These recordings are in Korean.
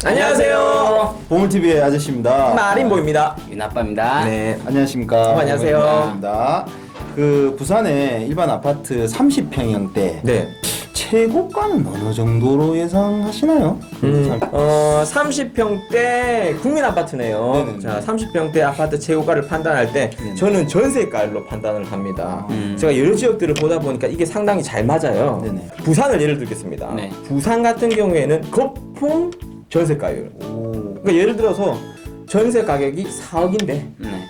안녕하세요. 보물TV의 아저씨입니다. 마린보입니다. 윤아빠입니다. 네, 안녕하십니까. 안녕하세요. 보물TV입니다. 그 부산의 일반 아파트 30평형대 네. 최고가는 어느 정도로 예상하시나요? 30평대 국민 아파트네요. 네네네. 자, 30평대 아파트 최고가를 판단할 때 네네. 저는 전세가로 판단을 합니다. 제가 여러 지역들을 보다 보니까 이게 상당히 잘 맞아요. 네네. 부산을 예를 들겠습니다. 네. 부산 같은 경우에는 거품 전세가율. 오. 그러니까 예를 들어서 전세 가격이 4억인데 네.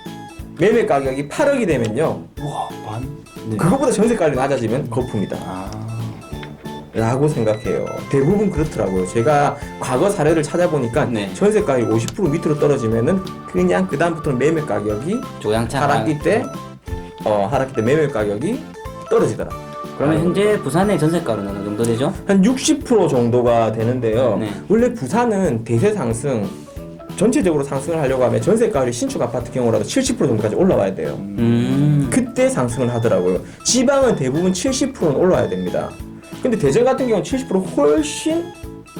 매매 가격이 8억이 되면요. 와, 반? 네. 그거보다 전세가율이 낮아지면 거품이다. 라고 생각해요. 대부분 그렇더라고요. 제가 과거 사례를 찾아보니까 네. 전세가율이 50% 밑으로 떨어지면은 그냥 그 다음부터는 매매 가격이 조양차 하락기 때 매매 가격이 떨어지더라. 그러면 현재 부산의 전세가는 어느 정도 되죠? 한 60% 정도가 되는데요. 네. 원래 부산은 대세 상승 전체적으로 상승을 하려고 하면 전세가율이 신축 아파트 경우라도 70% 정도까지 올라와야 돼요. 그때 상승을 하더라고요. 지방은 대부분 70%는 올라와야 됩니다. 근데 대전 같은 경우는 70% 훨씬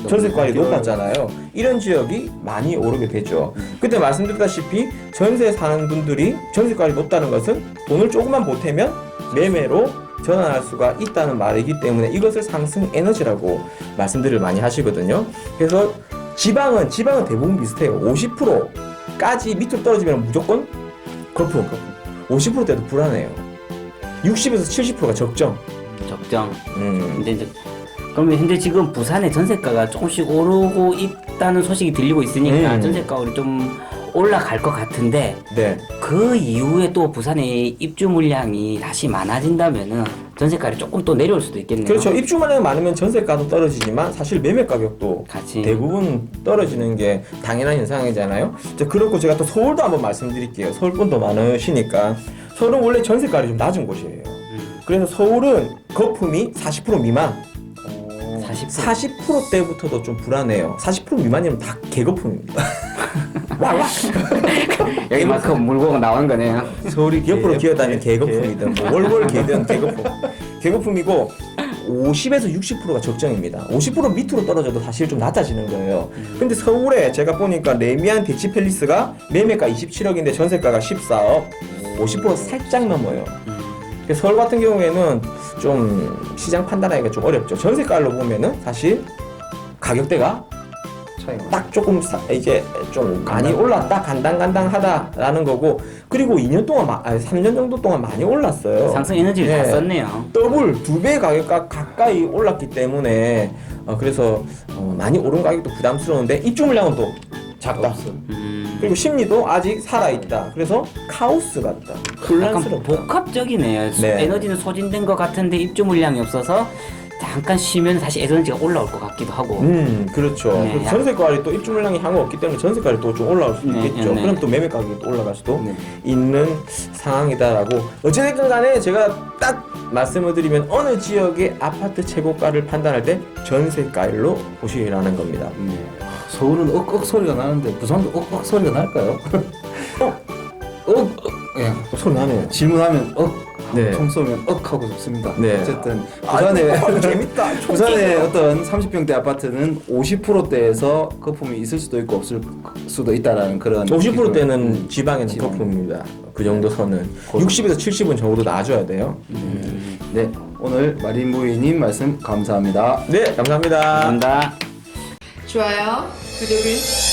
전세가율이 높았잖아요. 이런 지역이 많이 오르게 되죠. 그때 말씀드렸다시피 전세 사는 분들이 전세가율이 높다는 것은 돈을 조금만 보태면 매매로 전환할 수가 있다는 말이기 때문에 이것을 상승 에너지라고 말씀들을 많이 하시거든요. 그래서 지방은 대부분 비슷해요. 50%까지 밑으로 떨어지면 무조건 거품. 50%대도 불안해요. 60에서 70%가 적정. 적정. 이제 그러면 현재 지금 부산의 전세가가 조금씩 오르고 있다는 소식이 들리고 있으니까 전세가율이 좀 올라갈 것 같은데 네. 그 이후에 또 부산의 입주 물량이 다시 많아진다면은 전세가율이 조금 또 내려올 수도 있겠네요. 그렇죠. 입주 물량이 많으면 전세가도 떨어지지만 사실 매매 가격도 같이. 대부분 떨어지는 게 당연한 현상이잖아요. 자, 그렇고 제가 또 서울도 한번 말씀드릴게요. 서울 분도 많으시니까 서울은 원래 전세가율이 좀 낮은 곳이에요. 그래서 서울은 거품이 40% 미만. 40%대부터도 좀 불안해요. 40% 미만이면 다 개거품입니다. 와. 여기만큼 물고 나온 거네요. 서울이 옆으로 기어다니는 개거품이든 뭐 월월 개든 개거품. 개거품이고 50에서 60%가 적정입니다. 50% 밑으로 떨어져도 사실 좀 낮아지는 거예요. 근데 서울에 제가 보니까 레미안 대치팰리스가 매매가 27억인데 전세가가 14억. 50% 살짝 넘어요. 서울 같은 경우에는 좀 시장 판단하기가 좀 어렵죠. 전세가로 보면은 사실 가격대가 딱 조금 이제 좀 많이 올랐다, 간당간당하다라는 거고, 그리고 2년 동안 3년 정도 동안 많이 올랐어요. 상승 에너지를 다 썼네요. 더블 2배 가격가 가까이 올랐기 때문에 그래서 많이 오른 가격도 부담스러운데 입주 물량은 또 작다. 그리고 심리도 아직 살아있다. 그래서 카오스 같다. 약간 혼란스럽다. 복합적이네요. 네. 에너지는 소진된 것 같은데 입주 물량이 없어서 잠깐 쉬면 다시 에너지가 올라올 것 같기도 하고. 그렇죠. 네, 그래서 전세가율이 또 입주 물량이 향후 없기 때문에 전세가율이 또 좀 올라올 수도 네, 있겠죠. 네. 그럼 또 매매 가격이 또 올라갈 수도 네. 있는 상황이다라고. 어찌됐든 간에 제가 딱 말씀을 드리면 어느 지역의 아파트 최고가를 판단할 때 전세가율로 보시라는 겁니다. 서울은 억억 소리가 나는데 부산도 억억 소리가 날까요? 예. 소리 나네요. 질문하면 네. 총 쏘면 하고 싶습니다. 네. 어쨌든 부산의 재밌다. 부산의 어떤 30평대 아파트는 50%대에서 거품이 있을 수도 있고 없을 수도 있다라는 그런 50%대는 지방에는 지방. 거품입니다. 그 정도 선은 60에서 70은 적어도 놔줘야 돼요. 네, 오늘 마린부이님 말씀 감사합니다. 네, 감사합니다. 감사합니다. 좋아요, 구독을